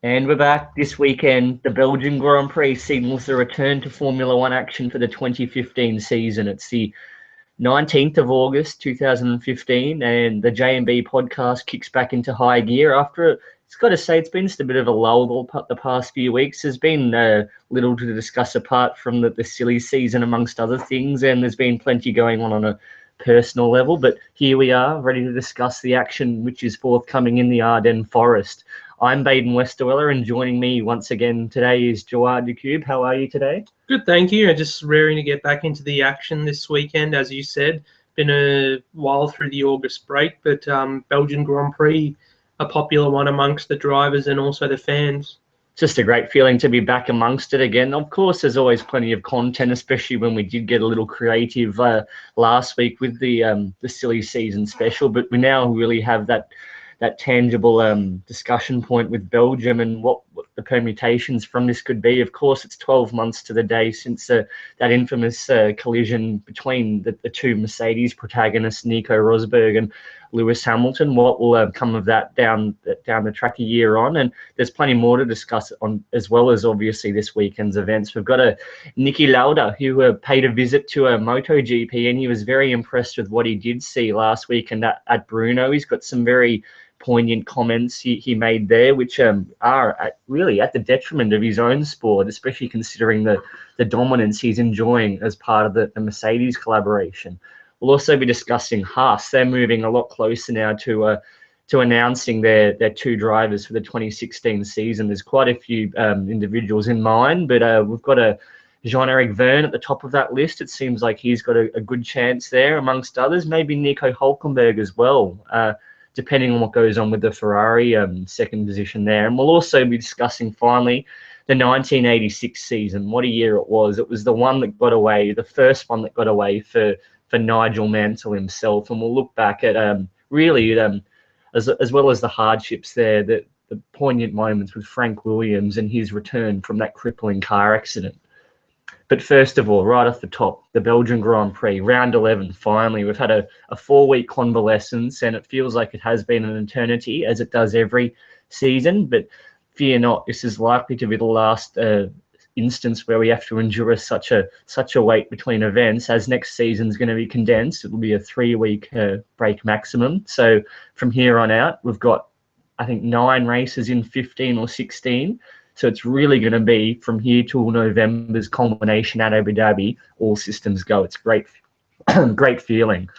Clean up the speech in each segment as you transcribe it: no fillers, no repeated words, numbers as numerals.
And we're back this weekend. The Belgian Grand Prix signals the return to Formula One action for the 2015 season. It's the 19th of August 2015, and the J&B podcast kicks back into high gear after, it's got to say, it's been just a bit of a lull the past few weeks. There's been little to discuss apart from the silly season, amongst other things, and there's been plenty going on a personal level. But here we are, ready to discuss the action which is forthcoming in the Ardennes Forest. I'm Bayden Westerweller, and joining me once again today is Jawad and Bayden. How are you today? Good, thank you. I'm just raring to get back into the action this weekend, as you said. Been a while through the August break, but Belgian Grand Prix, a popular one amongst the drivers and also the fans. Just a great feeling to be back amongst it again. Of course, there's always plenty of content, especially when we did get a little creative last week with the silly season special, but we now really have that tangible discussion point with Belgium and what the permutations from this could be. Of course, it's 12 months to the day since that infamous collision between the two Mercedes protagonists, Nico Rosberg and Lewis Hamilton. What will come of that down the track a year on? And there's plenty more to discuss on, as well as obviously this weekend's events. We've got a Niki Lauda who paid a visit to a MotoGP, and he was very impressed with what he did see last weekend at Brno. He's got some very poignant comments he made there, which are really at the detriment of his own sport, especially considering the dominance he's enjoying as part of the Mercedes collaboration. We'll also be discussing Haas. They're moving a lot closer now to announcing their two drivers for the 2016 season. There's quite a few individuals in mind, but we've got a Jean-Eric Vergne at the top of that list. It seems like he's got a good chance there, amongst others. Maybe Nico Hülkenberg as well, depending on what goes on with the Ferrari second position there. And we'll also be discussing, finally, the 1986 season. What a year it was. It was the one that got away, the first one that got away for Nigel Mansell himself. And we'll look back at as well as the hardships there, the poignant moments with Frank Williams and his return from that crippling car accident. But first of all, right off the top, the Belgian Grand Prix, round 11, finally. We've had a 4-week convalescence, and it feels like it has been an eternity, as it does every season. But fear not, this is likely to be the last instance where we have to endure such a wait between events, as next season's going to be condensed. It will be a 3-week break maximum. So from here on out, we've got, I think, 9 races in 15 or 16. So it's really going to be from here till November's culmination at Abu Dhabi, all systems go. It's great feeling.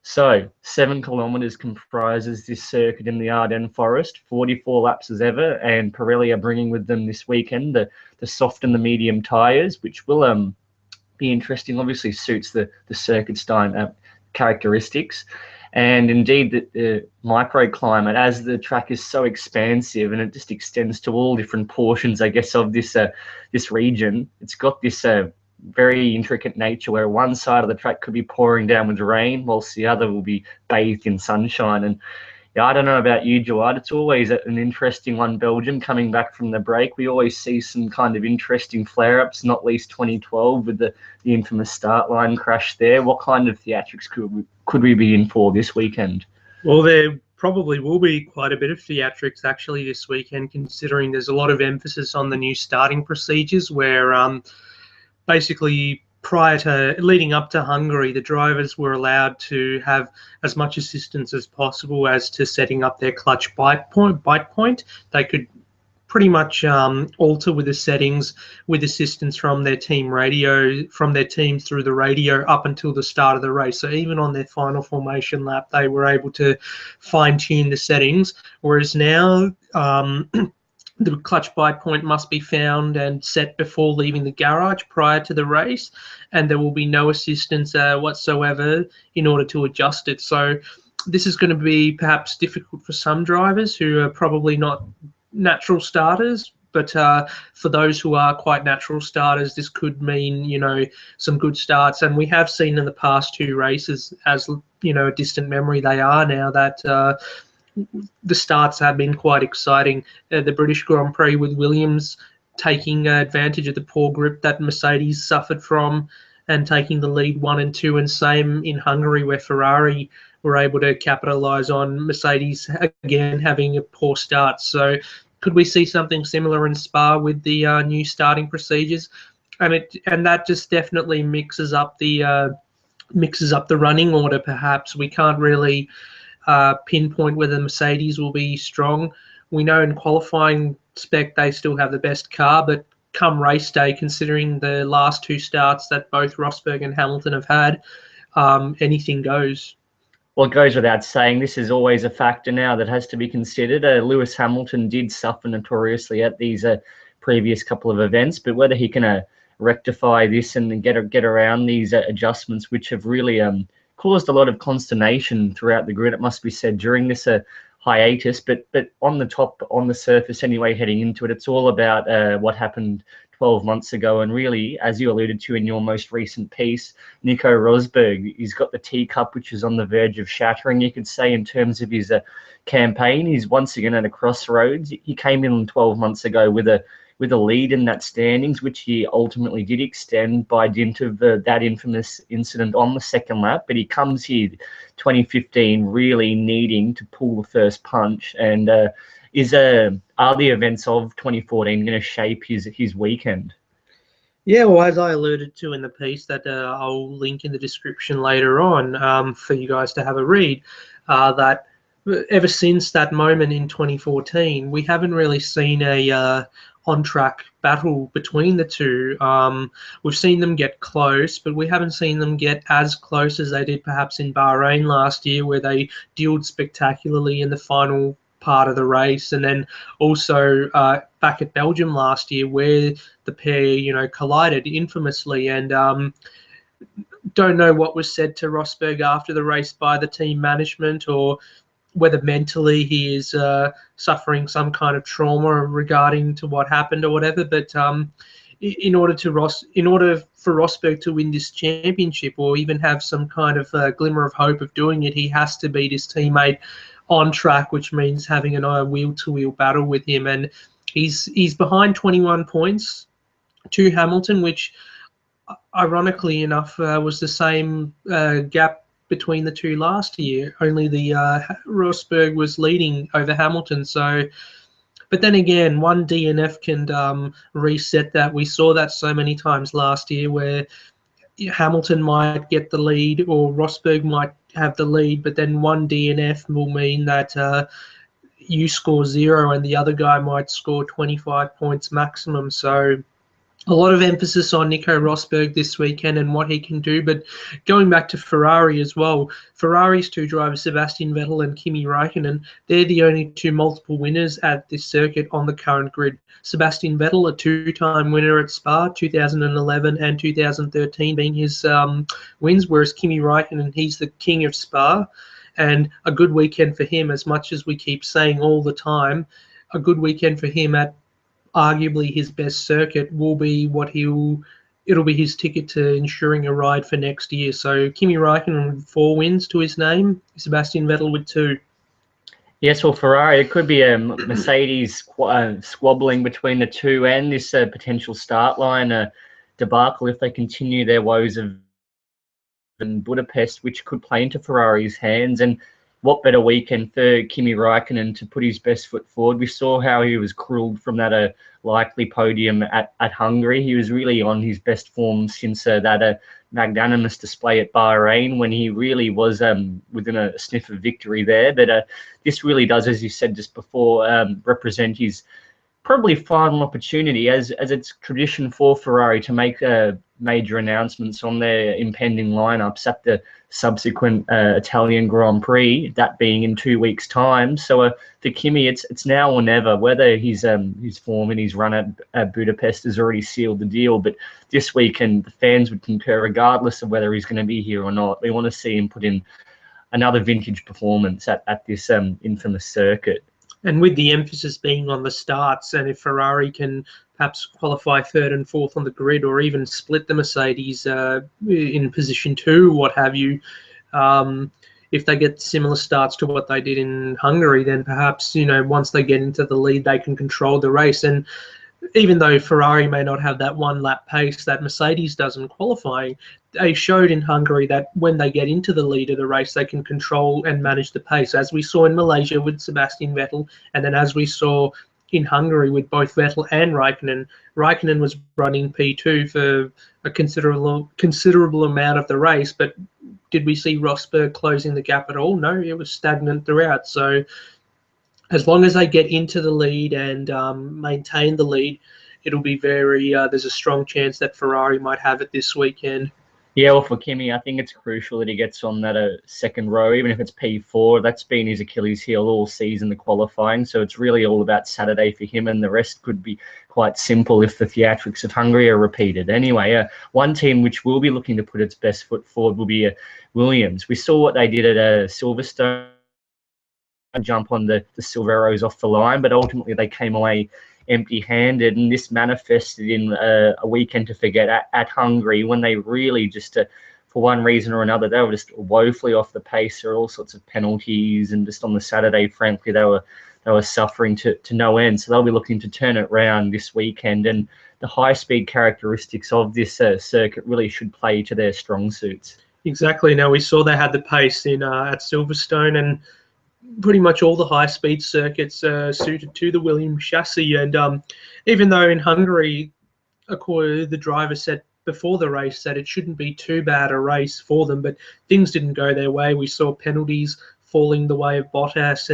So 7 kilometres comprises this circuit in the Ardennes Forest, 44 laps as ever, and Pirelli are bringing with them this weekend the soft and the medium tyres, which will be interesting. Obviously suits the circuit style characteristics. And indeed, the microclimate, as the track is so expansive and it just extends to all different portions, I guess, of this region, it's got this very intricate nature where one side of the track could be pouring down with rain, whilst the other will be bathed in sunshine. And yeah, I don't know about you, Jawad, it's always an interesting one, Belgium, coming back from the break. We always see some kind of interesting flare-ups, not least 2012 with the infamous start line crash there. What kind of theatrics could we be in for this weekend? Well, there probably will be quite a bit of theatrics actually this weekend, considering there's a lot of emphasis on the new starting procedures where basically prior to leading up to Hungary, the drivers were allowed to have as much assistance as possible as to setting up their clutch bite point. They could pretty much alter with the settings with assistance from their team radio, from their teams through the radio up until the start of the race. So even on their final formation lap, they were able to fine tune the settings. Whereas now, the clutch bite point must be found and set before leaving the garage prior to the race, and there will be no assistance whatsoever in order to adjust it. So this is going to be perhaps difficult for some drivers who are probably not natural starters, but for those who are quite natural starters, this could mean, some good starts. And we have seen in the past 2 races, as a distant memory they are now, that the starts have been quite exciting. The British Grand Prix with Williams taking advantage of the poor grip that Mercedes suffered from and taking the lead 1 and 2, and same in Hungary where Ferrari were able to capitalise on Mercedes again having a poor start. So Could we see something similar in Spa with the new starting procedures? And that just definitely mixes up the running order. Perhaps we can't really pinpoint whether Mercedes will be strong. We know in qualifying spec they still have the best car, but come race day, considering the last two starts that both Rosberg and Hamilton have had, anything goes. Well, it goes without saying, this is always a factor now that has to be considered. Lewis Hamilton did suffer notoriously at these previous couple of events, but whether he can rectify this and get around these adjustments, which have really caused a lot of consternation throughout the grid, it must be said, during this hiatus. But on the surface anyway, heading into it, it's all about what happened 12 months ago. And really, as you alluded to in your most recent piece, Nico Rosberg, he's got the teacup, which is on the verge of shattering, you could say, in terms of his campaign. He's once again at a crossroads. He came in 12 months ago with a lead in that standings, which he ultimately did extend by dint of that infamous incident on the second lap. But he comes here 2015 really needing to pull the first punch. And are the events of 2014 going to shape his weekend? Yeah, well, as I alluded to in the piece that I'll link in the description later on for you guys to have a read, that ever since that moment in 2014, we haven't really seen a on-track battle between the two. We've seen them get close, but we haven't seen them get as close as they did perhaps in Bahrain last year, where they duelled spectacularly in the final part of the race, and then also back at Belgium last year, where the pair, collided infamously. And don't know what was said to Rosberg after the race by the team management, or whether mentally he is suffering some kind of trauma regarding to what happened or whatever. But in order for Rosberg to win this championship, or even have some kind of glimmer of hope of doing it, he has to beat his teammate on track, which means having a wheel-to-wheel battle with him. And he's behind 21 points to Hamilton, which ironically enough was the same gap between the two last year. Only the Rosberg was leading over Hamilton. So, but then again, one DNF can reset that. We saw that so many times last year, where Hamilton might get the lead or Rosberg might have the lead, but then one DNF will mean that you score 0 and the other guy might score 25 points maximum. So a lot of emphasis on Nico Rosberg this weekend and what he can do. But going back to Ferrari as well, Ferrari's two drivers, Sebastian Vettel and Kimi Räikkönen, they're the only two multiple winners at this circuit on the current grid. Sebastian Vettel, a two-time winner at Spa, 2011 and 2013 being his wins, whereas Kimi Räikkönen, he's the king of Spa. And a good weekend for him, as much as we keep saying all the time, a good weekend for him at arguably his best circuit will be it'll be his ticket to ensuring a ride for next year. So Kimi Räikkönen with 4 wins to his name, Sebastian Vettel with 2. Yes, well, Ferrari, it could be a Mercedes squabbling between the two, and this potential start line debacle if they continue their woes of in Budapest, which could play into Ferrari's hands. And what better weekend for Kimi Räikkönen to put his best foot forward? We saw how he was cruelled from that likely podium at Hungary. He was really on his best form since that magnanimous display at Bahrain, when he really was within a sniff of victory there. But this really does, as you said just before, represent his probably final opportunity, as it's tradition for Ferrari to make major announcements on their impending lineups at the subsequent Italian Grand Prix, that being in 2 weeks' time. So for Kimi, it's now or never. Whether his form and his run at Budapest has already sealed the deal, but this weekend the fans would concur, regardless of whether he's going to be here or not. We want to see him put in another vintage performance at this infamous circuit. And with the emphasis being on the starts, and if Ferrari can perhaps qualify 3rd and 4th on the grid, or even split the Mercedes in position 2, what have you, if they get similar starts to what they did in Hungary, then perhaps, once they get into the lead, they can control the race. And even though Ferrari may not have that one-lap pace that Mercedes does in qualifying, they showed in Hungary that when they get into the lead of the race, they can control and manage the pace, as we saw in Malaysia with Sebastian Vettel, and then as we saw in Hungary with both Vettel and Raikkonen. Raikkonen was running P2 for a considerable amount of the race, but did we see Rosberg closing the gap at all? No, it was stagnant throughout. So as long as they get into the lead and maintain the lead, it'll be very, there's a strong chance that Ferrari might have it this weekend. Yeah, well, for Kimi, I think it's crucial that he gets on that second row, even if it's P4. That's been his Achilles heel all season, the qualifying. So it's really all about Saturday for him, and the rest could be quite simple if the theatrics of Hungary are repeated. Anyway, one team which will be looking to put its best foot forward will be Williams. We saw what they did at Silverstone, jump on the silver arrows off the line, but ultimately they came away empty-handed, and this manifested in a weekend to forget at Hungary, when they really just, for one reason or another, they were just woefully off the pace. There were all sorts of penalties, and just on the Saturday, frankly, they were suffering to no end. So they'll be looking to turn it around this weekend, and the high-speed characteristics of this circuit really should play to their strong suits. Exactly. Now, we saw they had the pace in at Silverstone, and pretty much all the high-speed circuits suited to the Williams chassis. And even though in Hungary, the driver said before the race that it shouldn't be too bad a race for them, but things didn't go their way. We saw penalties falling the way of Bottas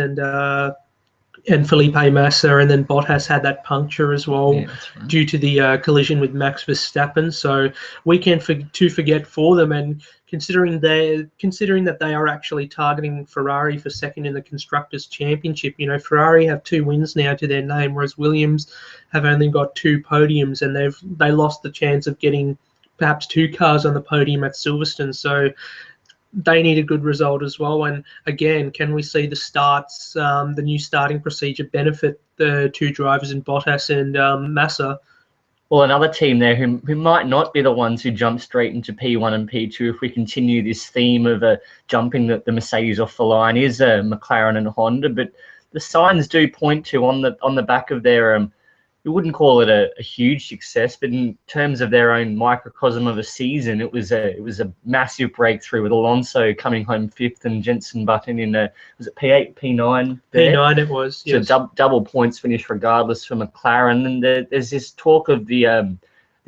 and Felipe Massa, and then Bottas had that puncture as well, due to the collision with Max Verstappen. So we can't forget for them, and considering that they are actually targeting Ferrari for second in the Constructors' Championship, Ferrari have 2 wins now to their name, whereas Williams have only got 2 podiums, and they lost the chance of getting perhaps 2 cars on the podium at Silverstone. So they need a good result as well. And again, can we see the new starting procedure benefit the 2 drivers in Bottas and Massa? Well, another team there who might not be the ones who jump straight into P1 and P2 if we continue this theme of jumping the Mercedes off the line is McLaren and Honda. But the signs do point to on the back of their we wouldn't call it a huge success, but in terms of their own microcosm of a season, it was a massive breakthrough with Alonso coming home 5th and Jenson Button in was it P8, P9? There? P9 it was, yes. So double points finish regardless for McLaren. And there's this talk of the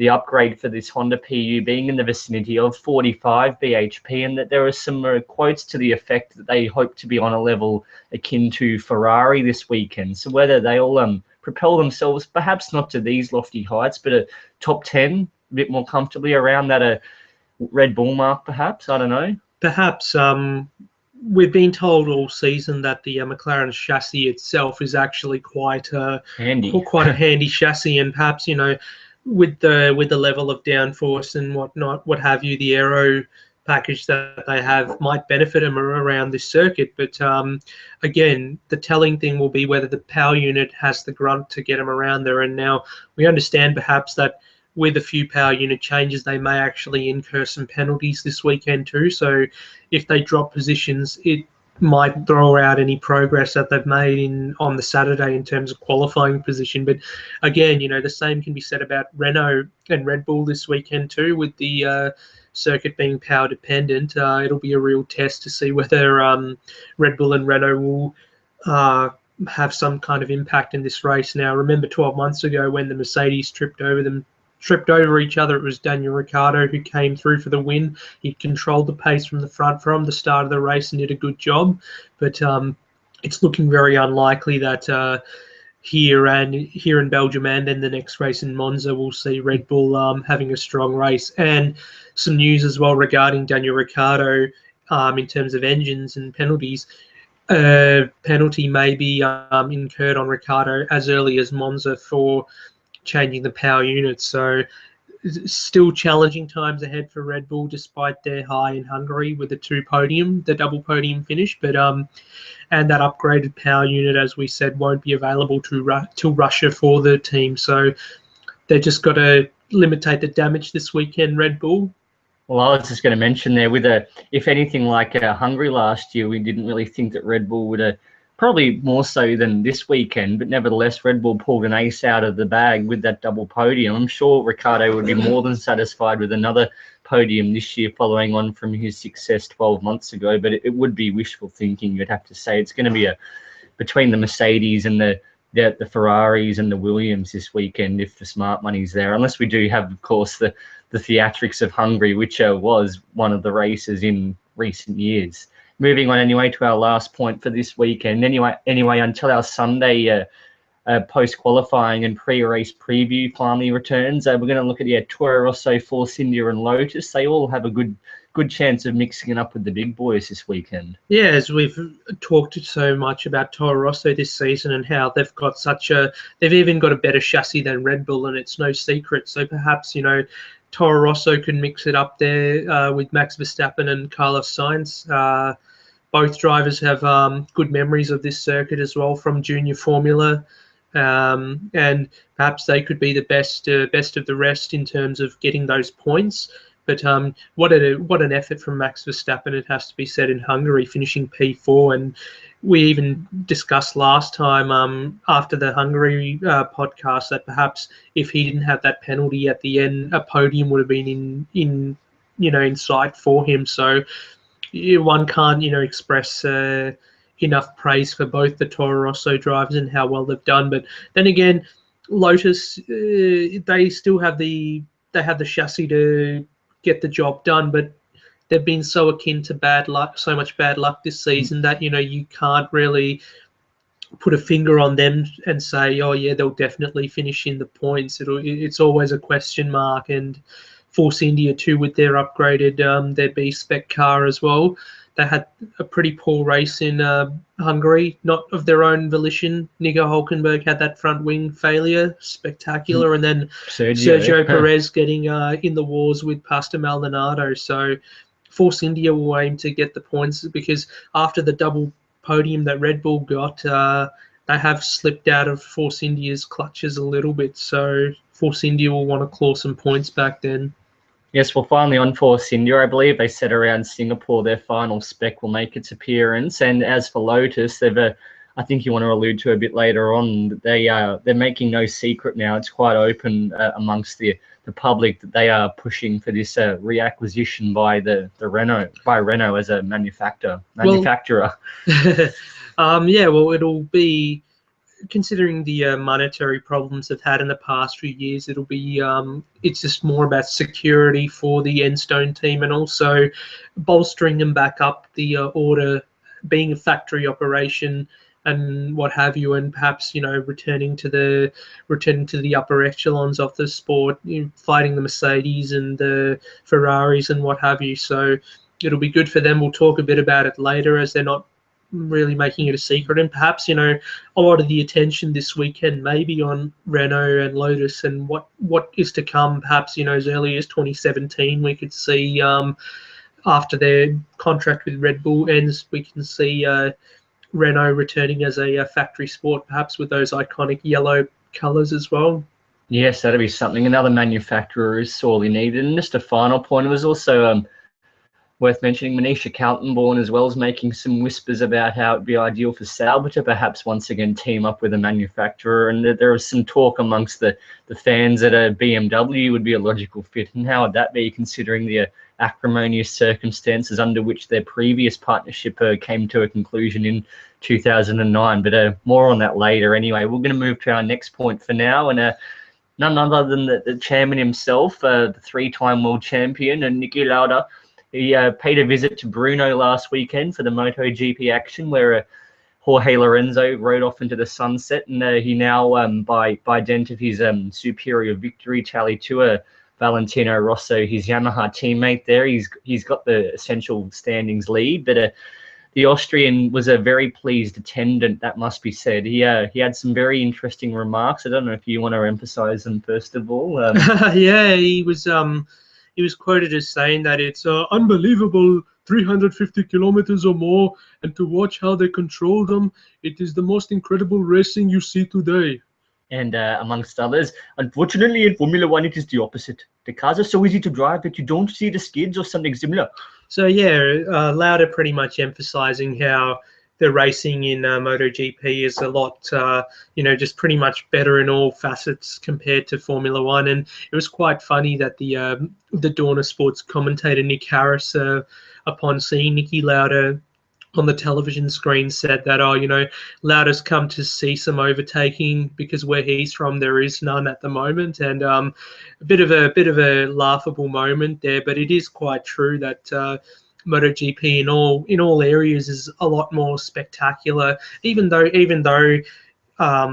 upgrade for this Honda PU being in the vicinity of 45 bhp, and that there are some quotes to the effect that they hope to be on a level akin to Ferrari this weekend. So whether they all propel themselves, perhaps not to these lofty heights, but a top 10, a bit more comfortably around that Red Bull mark, perhaps. I don't know. Perhaps. We've been told all season that the McLaren chassis itself is actually quite a handy chassis, and perhaps with the level of downforce and what have you, the aero package that they have might benefit them around this circuit. But again, the telling thing will be whether the power unit has the grunt to get them around there. And now we understand perhaps that with a few power unit changes, they may actually incur some penalties this weekend too. So if they drop positions, it might throw out any progress that they've made on the Saturday in terms of qualifying position. But again, the same can be said about Renault and Red Bull this weekend too, with the circuit being power dependent. It'll be a real test to see whether Red Bull and Renault will have some kind of impact in this race. Now, remember 12 months ago when the Mercedes tripped over each other, it was Daniel Ricciardo who came through for the win. He controlled the pace from the front from the start of the race and did a good job. But it's looking very unlikely that here in Belgium and then the next race in Monza, we'll see Red Bull having a strong race. And some news as well regarding Daniel Ricciardo in terms of engines and penalties. Penalty may be incurred on Ricciardo as early as Monza for changing the power unit. So still challenging times ahead for Red Bull despite their high in Hungary with the double podium finish. But and that upgraded power unit, as we said, won't be available till Russia for the team. So they just got to limitate the damage this weekend, Red Bull. Well, I was just going to mention there, if anything like Hungary last year, we didn't really think that Red Bull would probably more so than this weekend, but nevertheless, Red Bull pulled an ace out of the bag with that double podium. I'm sure Ricciardo would be more than satisfied with another podium this year following on from his success 12 months ago, but it would be wishful thinking, you'd have to say. It's going to be between the Mercedes and the the Ferraris and the Williams this weekend if the smart money's there, unless we do have, of course, the theatrics of Hungary, which was one of the races in recent years. Moving on anyway to our last point for this weekend. Anyway, until our Sunday post-qualifying and pre-race preview finally returns, we're going to look at Toro Rosso, Force India and Lotus. They all have a good chance of mixing it up with the big boys this weekend. Yeah, as we've talked so much about Toro Rosso this season and how they've got they've even got a better chassis than Red Bull, and it's no secret. So perhaps, Toro Rosso can mix it up there with Max Verstappen and Carlos Sainz. Both drivers have good memories of this circuit as well from junior Formula. And perhaps they could be the best of the rest in terms of getting those points. But what an effort from Max Verstappen, it has to be said, in Hungary, finishing P4. And we even discussed last time after the Hungary podcast that perhaps if he didn't have that penalty at the end, a podium would have been in sight for him. So one can't express enough praise for both the Toro Rosso drivers and how well they've done. But then again, Lotus, they still have the chassis to get the job done, but they've been so akin to bad luck, so much bad luck this season that you can't really put a finger on them and say, oh yeah, they'll definitely finish in the points. It's always a question mark. And Force India too, with their upgraded their B spec car as well, they had a pretty poor race in Hungary, not of their own volition. Nico Hulkenberg had that front wing failure, spectacular, and then Sergio Perez getting in the wars with Pastor Maldonado. So Force India will aim to get the points, because after the double podium that Red Bull got, they have slipped out of Force India's clutches a little bit. So Force India will want to claw some points back then. Yes, well, finally on Force India, I believe they said around Singapore their final spec will make its appearance. And as for Lotus, they've, I think you want to allude to a bit later on, they're making no secret now. It's quite open amongst the public that they are pushing for this reacquisition by Renault as a manufacturer. Well, it'll be, considering the monetary problems they've had in the past few years, it'll be it's just more about security for the Enstone team, and also bolstering them back up the order, being a factory operation and what have you, and perhaps returning to the upper echelons of the sport, fighting the Mercedes and the Ferraris and what have you. So it'll be good for them. We'll talk a bit about it later, as they're not really making it a secret, and perhaps a lot of the attention this weekend maybe on Renault and Lotus and what is to come. Perhaps as early as 2017 we could see, after their contract with Red Bull ends, we can see Renault returning as a factory sport, perhaps with those iconic yellow colours as well. Yes, that'd be something. Another manufacturer is sorely needed. And just a final point, it was also worth mentioning, Manisha Kaltenborn as well is making some whispers about how it'd be ideal for Sauber to perhaps once again team up with a manufacturer. And there was some talk amongst the fans that a BMW would be a logical fit. And how would that be, considering the acrimonious circumstances under which their previous partnership came to a conclusion in 2009? But more on that later. Anyway, we're going to move to our next point for now. And none other than the chairman himself, the three-time world champion, and Niki Lauda. He paid a visit to Brno last weekend for the MotoGP action, where Jorge Lorenzo rode off into the sunset, and he now, by dint of his superior victory tally to Valentino Rossi, his Yamaha teammate there, he's got the essential standings lead. But the Austrian was a very pleased attendant, that must be said. He had some very interesting remarks. I don't know if you want to emphasize them first of all. Yeah, he was quoted as saying that it's unbelievable 350 kilometers or more, and to watch how they control them, it is the most incredible racing you see today. And amongst others, unfortunately in Formula One, it is the opposite. The cars are so easy to drive that you don't see the skids or something similar. So yeah, Lauda pretty much emphasizing how the racing in MotoGP is a lot, just pretty much better in all facets compared to Formula One. And it was quite funny that the Dorna Sports commentator Nick Harris, upon seeing Niki Lauda on the television screen said that, oh, Lauda's come to see some overtaking because where he's from there is none at the moment, and a bit of a laughable moment there, but it is quite true that MotoGP in all areas is a lot more spectacular, even though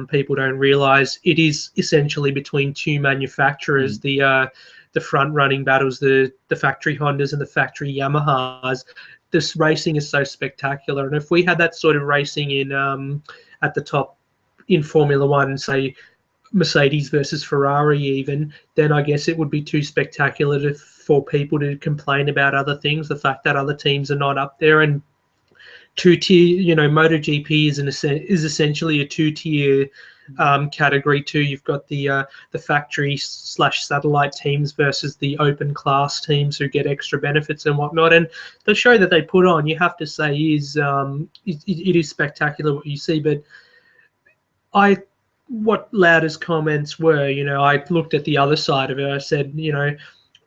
people don't realize it is essentially between two manufacturers. The front running battles, the factory Hondas and the factory Yamahas. This racing is so spectacular, and if we had that sort of racing in at the top in Formula One, say Mercedes versus Ferrari even, then I guess it would be too spectacular for people to complain about other things, the fact that other teams are not up there. And two-tier, MotoGP is essentially a two-tier category too. You've got the factory / satellite teams versus the open class teams who get extra benefits and whatnot. And the show that they put on, you have to say, is it is spectacular what you see. But what Lauda's comments were, I looked at the other side of it. I said,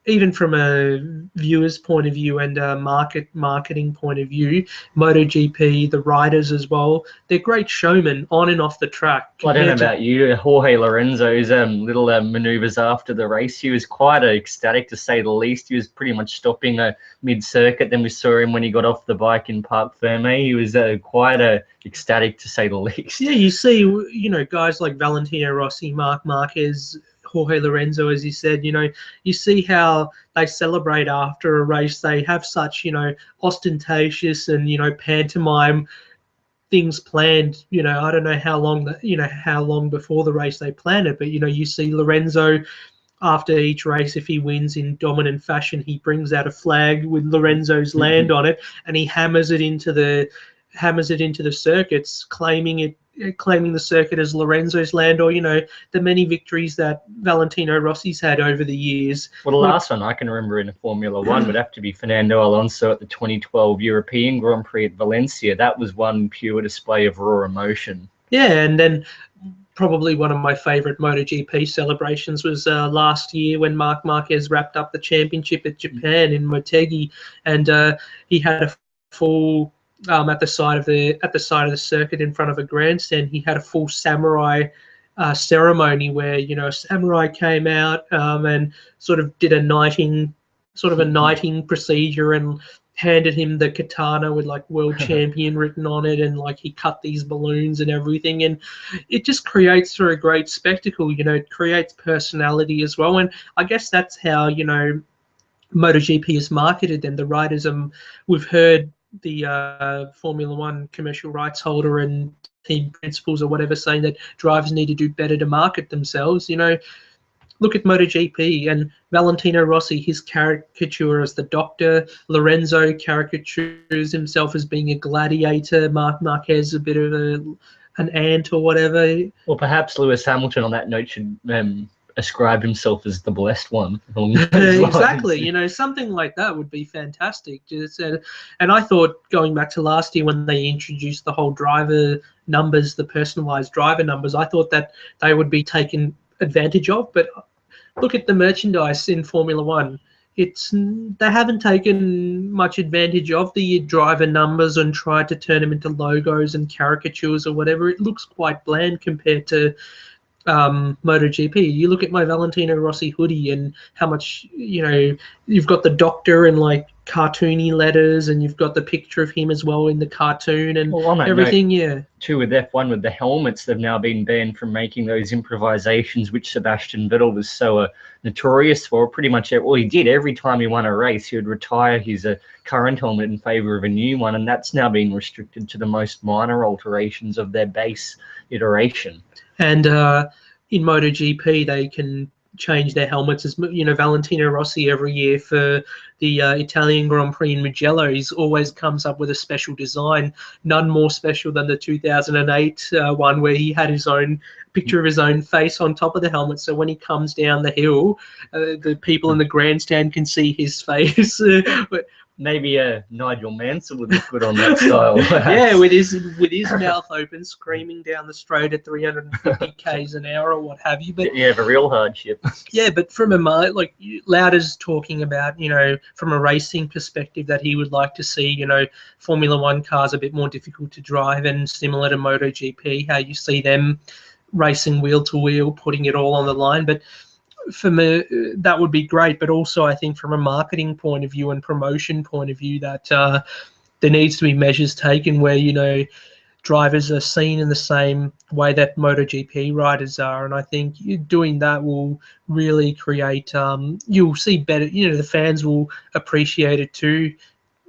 even from a viewer's point of view and a marketing point of view, MotoGP, the riders as well, they're great showmen on and off the track. Well, I don't know about you, Jorge Lorenzo's little manoeuvres after the race, he was quite ecstatic to say the least. He was pretty much stopping mid-circuit. Then we saw him when he got off the bike in Parc Ferme. He was quite ecstatic to say the least. Yeah, you see, guys like Valentino Rossi, Marc Marquez, Jorge Lorenzo, as you said, you see how they celebrate after a race. They have such, ostentatious and, pantomime things planned. I don't know how long before the race they plan it, but, you see Lorenzo after each race, if he wins in dominant fashion, he brings out a flag with Lorenzo's land on it, and he hammers it into the circuits, claiming the circuit as Lorenzo's land, or the many victories that Valentino Rossi's had over the years. Well, the last one I can remember in Formula One would have to be Fernando Alonso at the 2012 European Grand Prix at Valencia. That was one pure display of raw emotion. Yeah, and then probably one of my favorite MotoGP celebrations was last year when Marc Marquez wrapped up the championship at Japan in Motegi, and he had a full at the side of the circuit in front of a grandstand. He had a full samurai ceremony where a samurai came out and sort of did a knighting procedure and handed him the katana with like world champion written on it, and like he cut these balloons and everything, and it just creates for a great spectacle. It creates personality as well, and I guess that's how MotoGP is marketed. And the riders, we've heard the Formula One commercial rights holder and team principals or whatever saying that drivers need to do better to market themselves. Look at MotoGP and Valentino Rossi, his caricature as the doctor. Lorenzo caricatures himself as being a gladiator. Marc Marquez a bit of an ant or whatever. Well, perhaps Lewis Hamilton on that note should ascribe himself as the blessed one. Exactly. Something like that would be fantastic. And I thought, going back to last year when they introduced the whole driver numbers, the personalized driver numbers, I thought that they would be taken advantage of. But look at the merchandise in Formula One. They haven't taken much advantage of the driver numbers and tried to turn them into logos and caricatures or whatever. It looks quite bland compared to MotoGP. You look at my Valentino Rossi hoodie and how much, you've got the doctor in like cartoony letters, and you've got the picture of him as well in the cartoon and everything. Too, with F1, with the helmets, they've now been banned from making those improvisations, which Sebastian Vettel was so notorious for. Pretty much, he did every time he won a race, he would retire his current helmet in favor of a new one, and that's now being restricted to the most minor alterations of their base iteration. And in MotoGP, they can change their helmets. As Valentino Rossi every year for the Italian Grand Prix in Mugello, he always comes up with a special design, none more special than the 2008 one where he had his own picture of his own face on top of the helmet, so when he comes down the hill, the people in the grandstand can see his face. But Maybe Nigel Mansell would look good on that style. Yeah, with his mouth open, screaming down the straight at 350 k's an hour or what have you. But yeah, a real hardship. yeah, but from Lauder's talking about, from a racing perspective, that he would like to see, Formula One cars a bit more difficult to drive, and similar to MotoGP, how you see them racing wheel to wheel, putting it all on the line. But for me, that would be great. But also, I think from a marketing point of view and promotion point of view, that there needs to be measures taken where, drivers are seen in the same way that MotoGP riders are. And I think doing that will really create, you'll see better, the fans will appreciate it too,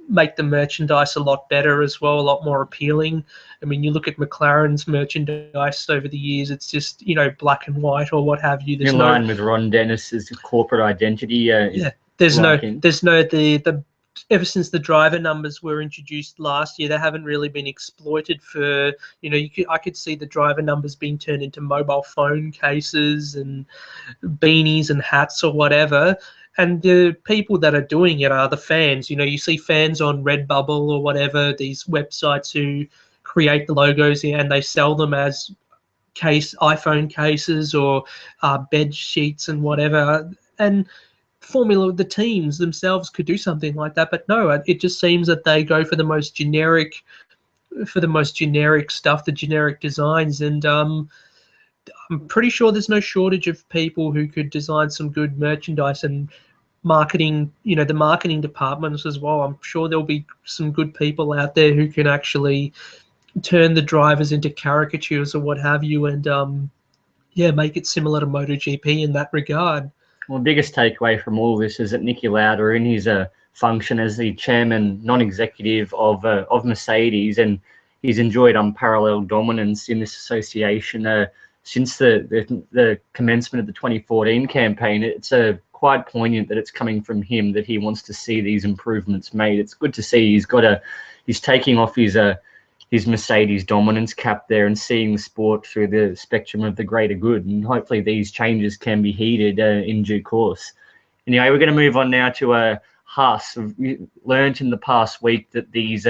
make the merchandise a lot better as well, a lot more appealing. I mean, you look at McLaren's merchandise over the years, it's just, black and white or what have you. There's in line with Ron Dennis's corporate identity. the ever since the driver numbers were introduced last year, they haven't really been exploited for, I could see the driver numbers being turned into mobile phone cases and beanies and hats or whatever. And the people that are doing it are the fans. You see fans on Redbubble or whatever, these websites who create the logos and they sell them as iPhone cases or bed sheets and whatever. And the teams themselves could do something like that, but no, it just seems that they go for the most generic stuff, the generic designs. And I'm pretty sure there's no shortage of people who could design some good merchandise and marketing, the marketing departments as well. I'm sure there'll be some good people out there who can actually turn the drivers into caricatures or what have you, and make it similar to MotoGP in that regard. Well, the biggest takeaway from all this is that Niki Lauda, in his function as the chairman, non-executive of Mercedes, and he's enjoyed unparalleled dominance in this association since the commencement of the 2014 campaign. It's quite poignant that it's coming from him, that he wants to see these improvements made. It's good to see he's taking off his Mercedes dominance cap there and seeing the sport through the spectrum of the greater good. And hopefully these changes can be heeded in due course. Anyway, we're going to move on now to Haas. We learned in the past week that these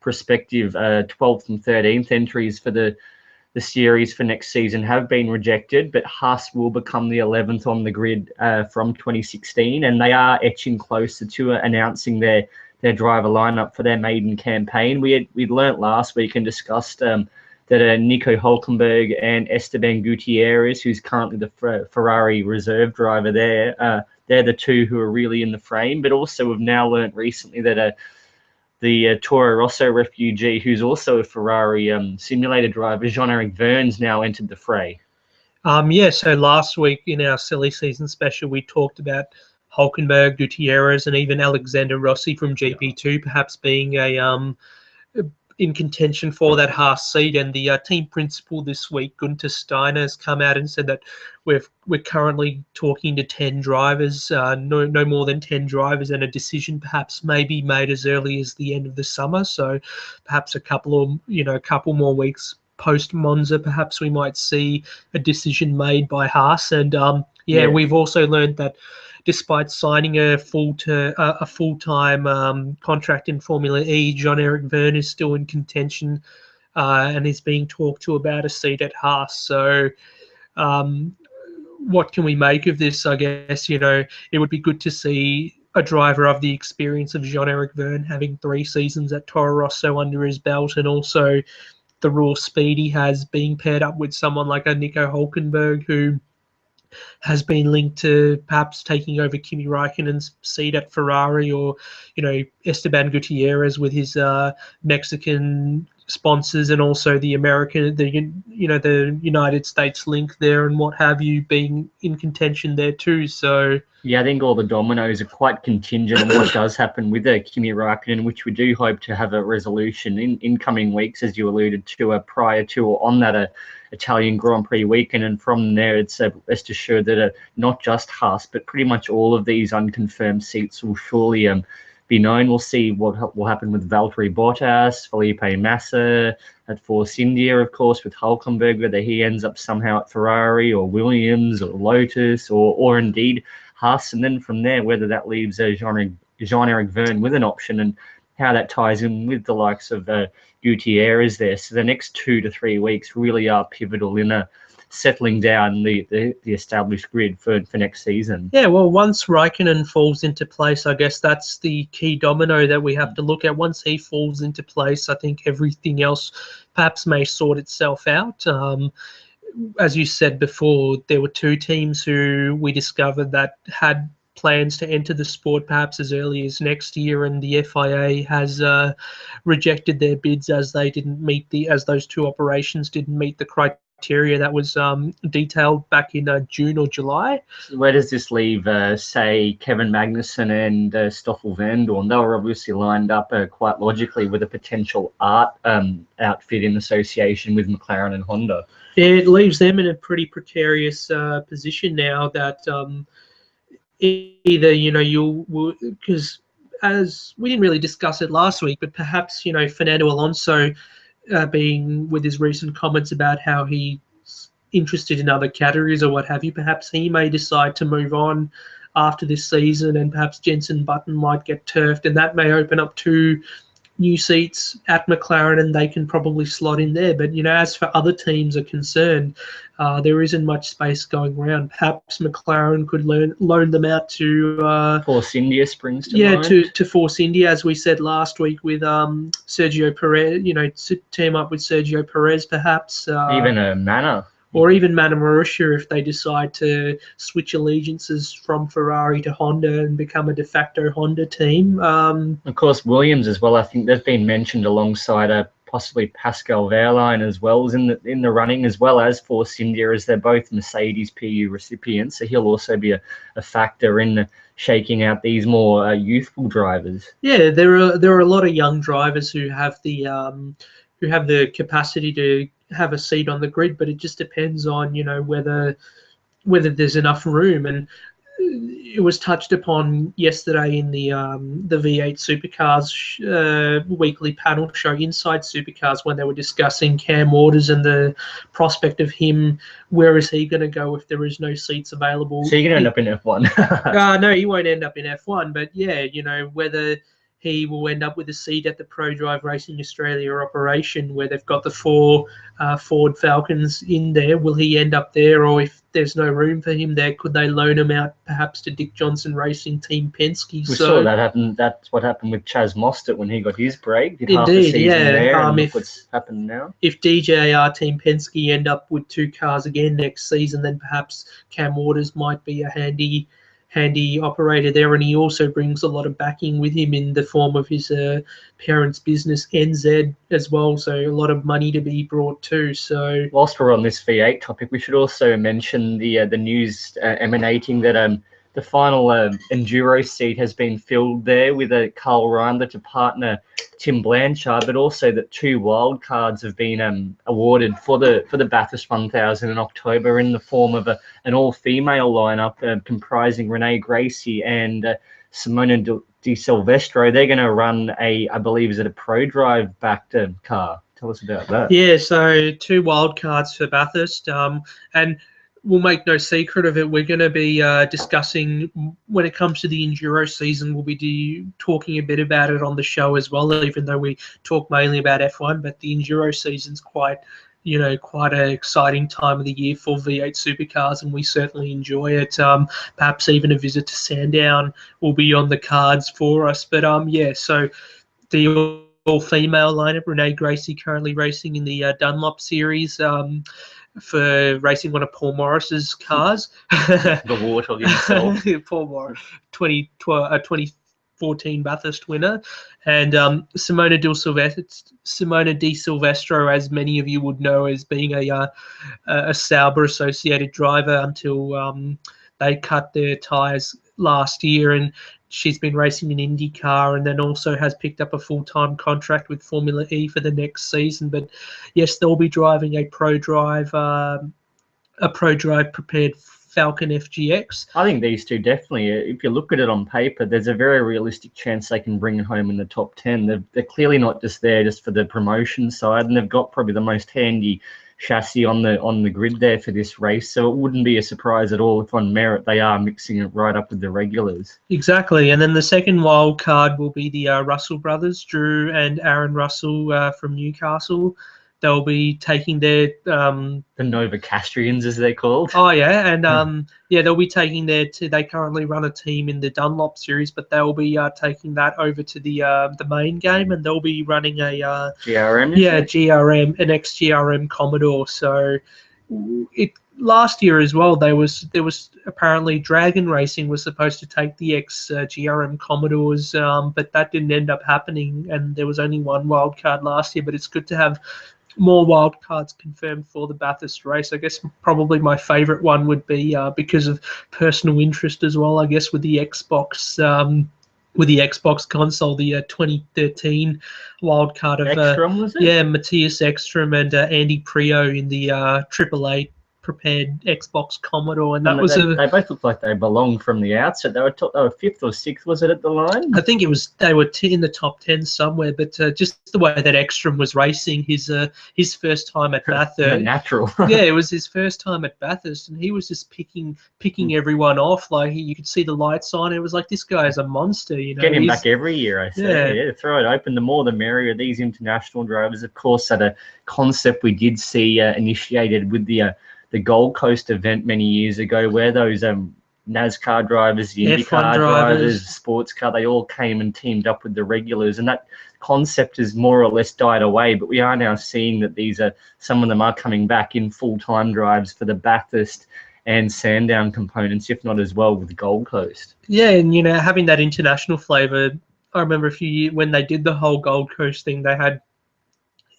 prospective 12th and 13th entries for the series for next season have been rejected, but Haas will become the 11th on the grid from 2016, and they are etching closer to announcing their driver lineup for their maiden campaign. We'd learnt last week and discussed that Nico Hülkenberg and Esteban Gutierrez, who's currently the Ferrari reserve driver there, they're the two who are really in the frame. But also we've now learnt recently that the Toro Rosso refugee, who's also a Ferrari simulator driver, Jean-Eric Vergne's now entered the fray. So last week in our silly season special, we talked about Hülkenberg, Gutierrez, and even Alexander Rossi from GP2 perhaps being in contention for that Haas seat. And the team principal this week, Gunther Steiner, has come out and said that we're currently talking to 10 drivers, no more than 10 drivers, and a decision perhaps may be made as early as the end of the summer. So perhaps a couple more weeks post Monza, perhaps we might see a decision made by Haas. And we've also learned that despite signing a full-time contract in Formula E, Jean-Eric Vergne is still in contention and is being talked to about a seat at Haas. So what can we make of this? I guess, it would be good to see a driver of the experience of Jean-Eric Vergne having 3 seasons at Toro Rosso under his belt, and also the raw speed he has being paired up with someone like a Nico Hülkenberg, who has been linked to perhaps taking over Kimi Raikkonen's seat at Ferrari, or Esteban Gutierrez with his Mexican sponsors, and also the United States link there and what have you, being in contention there too. So yeah, I think all the dominoes are quite contingent on what does happen with Kimi Raikkonen, which we do hope to have a resolution in coming weeks, as you alluded to, prior to or on that Italian Grand Prix weekend. And from there, it's rest assured that not just Haas, but pretty much all of these unconfirmed seats will surely be known. We'll see what will happen with Valtteri Bottas, Felipe Massa at Force India, of course, with Hülkenberg, whether he ends up somehow at Ferrari or Williams or Lotus or indeed Haas. And then from there, whether that leaves Jean-Eric Verne with an option, and how that ties in with the likes of Gutierrez there. So the next 2 to 3 weeks really are pivotal in settling down the established grid for next season. Yeah, well, once Raikkonen falls into place, I guess that's the key domino that we have to look at. Once he falls into place, I think everything else perhaps may sort itself out. As you said before, there were 2 teams who we discovered that had plans to enter the sport perhaps as early as next year, and the FIA has rejected their bids as they didn't meet as those 2 operations didn't meet the criteria that was detailed back in June or July. So where does this leave, say, Kevin Magnussen and Stoffel Vandoorne? They were obviously lined up quite logically with a potential art outfit in association with McLaren and Honda. It leaves them in a pretty precarious position now that either, because as we didn't really discuss it last week, but perhaps, Fernando Alonso being with his recent comments about how he's interested in other categories or what have you, perhaps he may decide to move on after this season, and perhaps Jenson Button might get turfed, and that may open up 2 new seats at McLaren, and they can probably slot in there. But, as for other teams are concerned, there isn't much space going around. Perhaps McLaren could loan them out to Force India springs to mind. to Force India, as we said last week with Sergio Perez, to team up with Sergio Perez, perhaps. Even a Manor. Or even Mana Marussia if they decide to switch allegiances from Ferrari to Honda and become a de facto Honda team. Of course, Williams as well. I think they've been mentioned alongside possibly Pascal Wehrlein as well as in the running, as well as Force India, as they're both Mercedes PU recipients. So he'll also be a factor in shaking out these more youthful drivers. Yeah, there are a lot of young drivers who have the capacity to have a seat on the grid, but it just depends on whether there's enough room. And it was touched upon yesterday in the V8 Supercars weekly panel show, Inside Supercars, when they were discussing Cam Waters and the prospect of him. Where is he going to go if there is no seats available? So you're going to end up in F1. No, he won't end up in F1, but yeah, whether he will end up with a seat at the ProDrive Racing Australia operation where they've got the 4 Ford Falcons in there. Will he end up there, or if there's no room for him there, could they loan him out perhaps to Dick Johnson Racing Team Penske? We saw that happen. That's what happened with Chaz Mostert when he got his break. Did indeed, half the season there, and if what's happened now. If DJR Team Penske end up with 2 cars again next season, then perhaps Cam Waters might be a handy operator there, and he also brings a lot of backing with him in the form of his parents' business NZ as well, so a lot of money to be brought too. So whilst we're on this V8 topic, we should also mention the news emanating that the final enduro seat has been filled there with Carl Reindler to partner Tim Blanchard, but also that 2 wild cards have been awarded for the Bathurst 1000 in October in the form of an all-female lineup comprising Renee Gracie and Simona Di Silvestro. They're going to run I believe, is it a ProDrive backed car? Tell us about that. Yeah, so 2 wild cards for Bathurst, and we'll make no secret of it. We're going to be discussing, when it comes to the enduro season, we'll be talking a bit about it on the show as well, even though we talk mainly about F1. But the enduro season's quite an exciting time of the year for V8 Supercars, and we certainly enjoy it. Perhaps even a visit to Sandown will be on the cards for us. But so the all-female lineup, Renee Gracie currently racing in the Dunlop Series, for racing one of Paul Morris's cars. The warthog himself. Paul Morris, 2014 Bathurst winner. And Simona Di Silvestro, as many of you would know, as being a Sauber associated driver until they cut their tyres last year, and she's been racing in IndyCar, and then also has picked up a full-time contract with Formula E for the next season. But yes, they'll be driving a ProDrive prepared Falcon FGX. I think these 2 definitely, if you look at it on paper, there's a very realistic chance they can bring it home in the top 10. They're clearly not just there just for the promotion side, and they've got probably the most handy chassis on the grid there for this race. So it wouldn't be a surprise at all if on merit they are mixing it right up with the regulars. Exactly. And then the second wild card will be the Russell brothers, Drew and Aaron Russell from Newcastle. They'll be taking their the Novocastrians, as they're called. Oh yeah, and they'll be taking they currently run a team in the Dunlop series, but they'll be taking that over to the main game, and they'll be running a GRM. GRM, an ex-GRM Commodore. So last year as well, there was apparently Dragon Racing was supposed to take the ex-GRM Commodores, but that didn't end up happening, and there was only one wild card last year. But it's good to have more wild cards confirmed for the Bathurst race. I guess probably my favourite one would be, because of personal interest as well, I guess, with the Xbox console, the 2013 wild card of Ekstrom, was it? Yeah, Matthias Ekstrom and Andy Prio in the 888 prepared Xbox Commodore, and that was they both looked like they belonged from the outset. They were fifth or sixth, was it, at the line? I think they were in the top 10 somewhere, but just the way that Ekstrom was racing his first time at Bathurst, natural. Yeah, it was his first time at Bathurst, and he was just picking everyone off. Like you could see the lights on. It was like, this guy is a monster. You know, get him back every year. I say, yeah, throw it open. The more, the merrier. These international drivers, of course, at a concept we did see initiated with the Gold Coast event many years ago, where those NASCAR drivers, the IndyCar drivers, sports car, they all came and teamed up with the regulars, and that concept has more or less died away. But we are now seeing that some of them are coming back in full-time drives for the Bathurst and Sandown components, if not as well with the Gold Coast. Yeah, and having that international flavour. I remember a few years when they did the whole Gold Coast thing, they had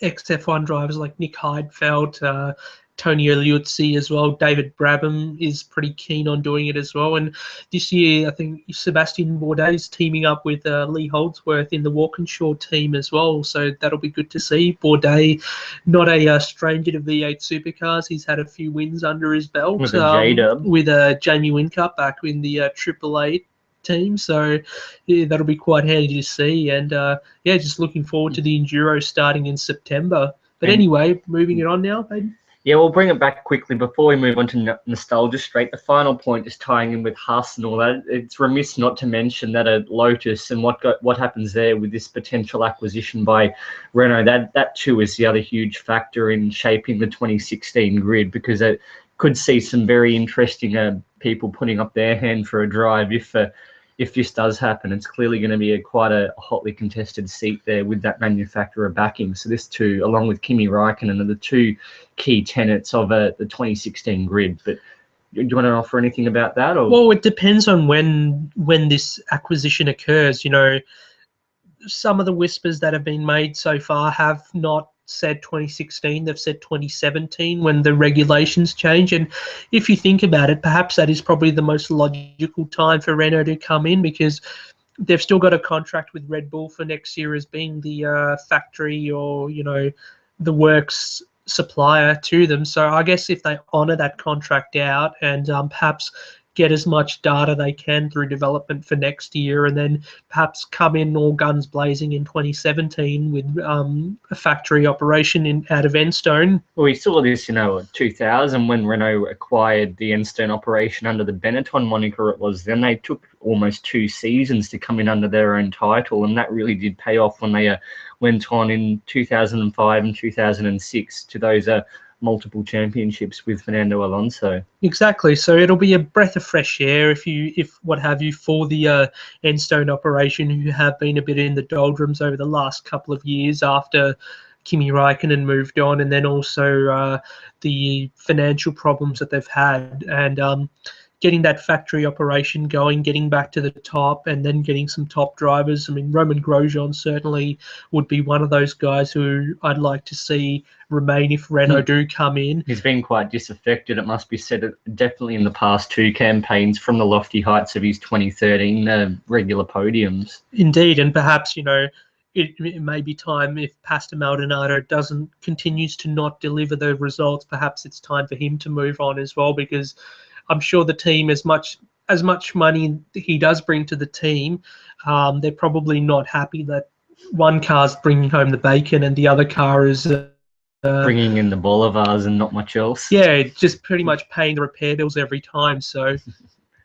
ex-F1 drivers like Nick Heidfeld, Tony Eliuzzi as well. David Brabham is pretty keen on doing it as well. And this year, I think Sebastian Bourdais is teaming up with Lee Holdsworth in the Walkinshaw team as well. So that'll be good to see. Bourdais, not a stranger to V8 supercars. He's had a few wins under his belt with J-Dub, with Jamie Whincup back in the 888 team. So yeah, that'll be quite handy to see. And just looking forward to the Enduro starting in September. But anyway, moving it on now, Bayden. Yeah, we'll bring it back quickly before we move on to Nostalgia Straight. The final point is tying in with Haas and all that. It's remiss not to mention that at Lotus and what happens there with this potential acquisition by Renault. That too is the other huge factor in shaping the 2016 grid, because it could see some very interesting people putting up their hand for a drive if this does happen. It's clearly going to be quite a hotly contested seat there with that manufacturer backing. So this too, along with Kimi Räikkönen, are the two key tenets of the 2016 grid. But do you want to offer anything about that? Or? Well, it depends on when this acquisition occurs. Some of the whispers that have been made so far have not said 2016, they've said 2017 when the regulations change. And if you think about it, perhaps that is probably the most logical time for Renault to come in, because they've still got a contract with Red Bull for next year as being the factory or the works supplier to them. So I guess if they honour that contract out and perhaps get as much data they can through development for next year, and then perhaps come in all guns blazing in 2017 with a factory operation out of Enstone. Well, we saw this, 2000 when Renault acquired the Enstone operation under the Benetton moniker. It was then they took almost 2 seasons to come in under their own title, and that really did pay off when they went on in 2005 and 2006 to those multiple championships with Fernando Alonso. Exactly. So it'll be a breath of fresh air if what have you for the Enstone operation, who have been a bit in the doldrums over the last couple of years after Kimi Räikkönen moved on, and then also the financial problems that they've had, and getting that factory operation going, getting back to the top, and then getting some top drivers. I mean, Roman Grosjean certainly would be one of those guys who I'd like to see remain if Renault do come in. He's been quite disaffected, it must be said, definitely in the past 2 campaigns from the lofty heights of his 2013 regular podiums. Indeed, and perhaps, it may be time, if Pastor Maldonado continues to not deliver the results, perhaps it's time for him to move on as well, because I'm sure the team, as much money he does bring to the team, they're probably not happy that one car's bringing home the bacon and the other car is bringing in the bolivars and not much else. Yeah, just pretty much paying the repair bills every time. So,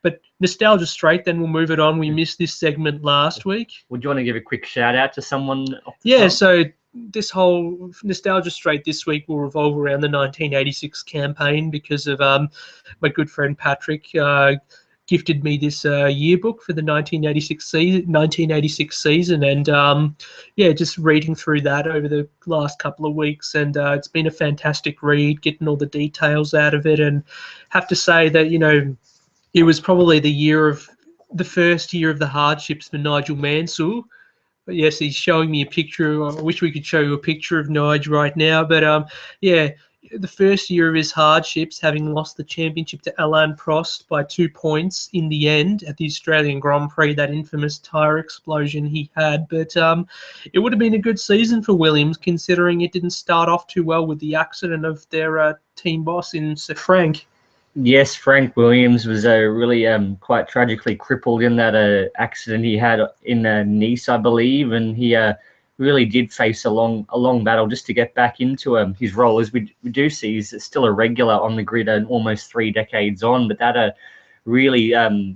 but nostalgia straight. Then we'll move it on. We missed this segment last week. Would you want to give a quick shout out to someone? Yeah, so this whole nostalgia straight this week will revolve around the 1986 campaign because of my good friend Patrick gifted me this yearbook for the 1986 season, and yeah, just reading through that over the last couple of weeks, and it's been a fantastic read, getting all the details out of it, and have to say that it was probably the first year of the hardships for Nigel Mansell. But yes, he's showing me a picture. I wish we could show you a picture of Nige right now. But yeah, the first year of his hardships, having lost the championship to Alain Prost by 2 points in the end at the Australian Grand Prix, that infamous tyre explosion he had. But it would have been a good season for Williams, considering it didn't start off too well with the accident of their team boss in Sir Frank. Yes, Frank Williams was really quite tragically crippled in that accident he had in Nice, I believe, and he really did face a long battle just to get back into his role. As we do see, he's still a regular on the grid and almost 3 decades on, but that really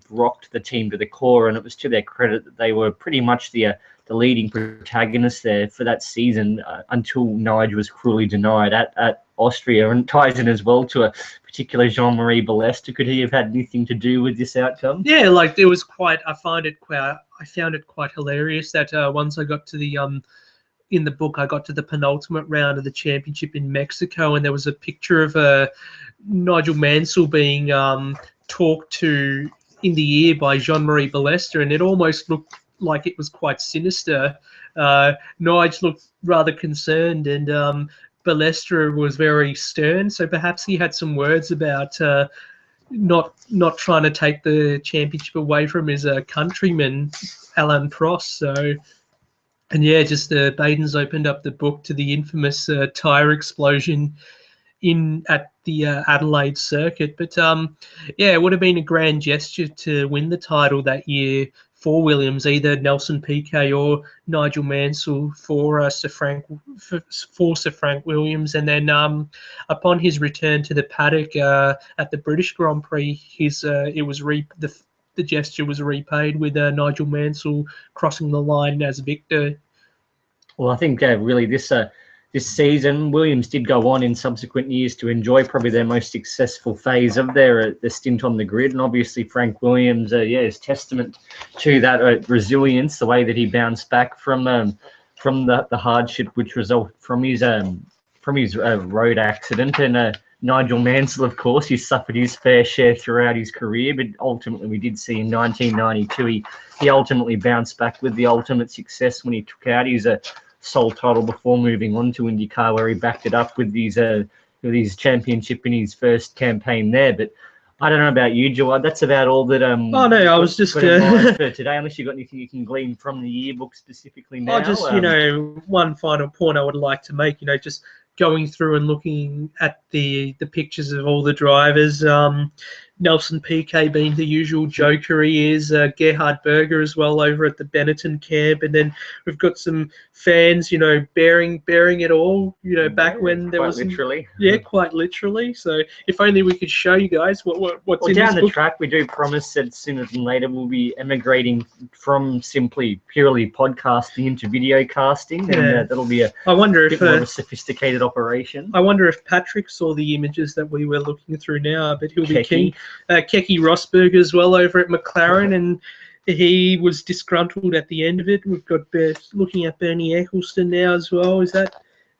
rocked the team to the core, and it was to their credit that they were pretty much the leading protagonist there for that season until Nige was cruelly denied at Austria, and ties in as well to a particular Jean-Marie Balestre. Could he have had anything to do with this outcome? Yeah, like it was quite. I found it quite hilarious that once I got to the in the book, I got to the penultimate round of the championship in Mexico, and there was a picture of Nigel Mansell being talked to in the ear by Jean-Marie Balestre, and it almost looked like it was quite sinister. Nige looked rather concerned, and Balestre was very stern. So perhaps he had some words about not trying to take the championship away from his countryman, Alain Prost. So, and yeah, just Bayden's opened up the book to the infamous tyre explosion at the Adelaide circuit. But yeah, it would have been a grand gesture to win the title that year for Williams, either Nelson Piquet or Nigel Mansell for Sir Frank Williams. And then upon his return to the paddock at the British Grand Prix, the gesture was repaid with Nigel Mansell crossing the line as victor. Well, I think really this season, Williams did go on in subsequent years to enjoy probably their most successful phase of their stint on the grid, and obviously Frank Williams, is testament to that resilience, the way that he bounced back from the hardship which resulted from his road accident. And Nigel Mansell, of course, he suffered his fair share throughout his career, but ultimately we did see in 1992 he ultimately bounced back with the ultimate success when he took out his sole title before moving on to IndyCar, where he backed it up with his championship in his first campaign there. But I don't know about you, Jawad. That's about all that. Oh no, I was just for today. Unless you got anything you can glean from the yearbook specifically now. Just one final point I would like to make. Just going through and looking at the pictures of all the drivers. Nelson Piquet being the usual joker he is, Gerhard Berger as well over at the Benetton camp, and then we've got some fans, bearing it all, back when there was literally, quite literally. So if only we could show you guys what's in down this the book. track. We do promise that sooner than later we'll be emigrating from simply purely podcasting into video casting, and that'll be a bit more of a sophisticated operation. I wonder if Patrick saw the images that we were looking through now, but he'll be keen. Keke Rosberg as well over at McLaren, and he was disgruntled at the end of it. We've got looking at Bernie Eccleston now as well. Is that,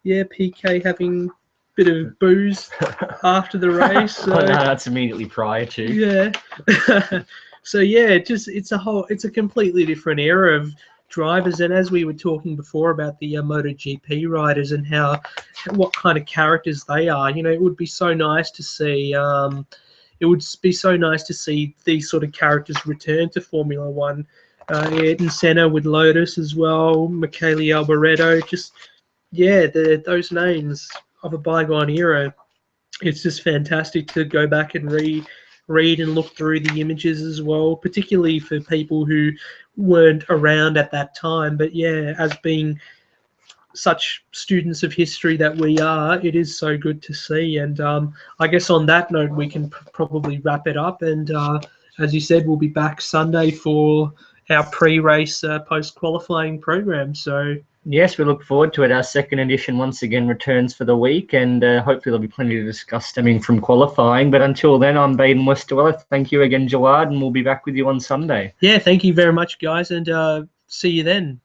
PK having a bit of booze after the race? So, no, that's immediately prior to. Yeah. So yeah, it's a completely different era of drivers, and as we were talking before about the MotoGP riders and what kind of characters they are, it would be so nice to see. It would be so nice to see these sort of characters return to Formula One. Ayrton Senna with Lotus as well, Michele Alboreto, those names of a bygone era. It's just fantastic to go back and read and look through the images as well, particularly for people who weren't around at that time. But yeah, as being such students of history that we are, it is so good to see. And I guess on that note, we can probably wrap it up. And as you said, we'll be back Sunday for our pre-race post-qualifying program. So yes, we look forward to it. Our second edition once again returns for the week, and hopefully there'll be plenty to discuss stemming from qualifying. But until then, I'm Bayden Westerweller. Thank you again, Jawad, and we'll be back with you on Sunday. yeah, thank you very much, guys, and see you then.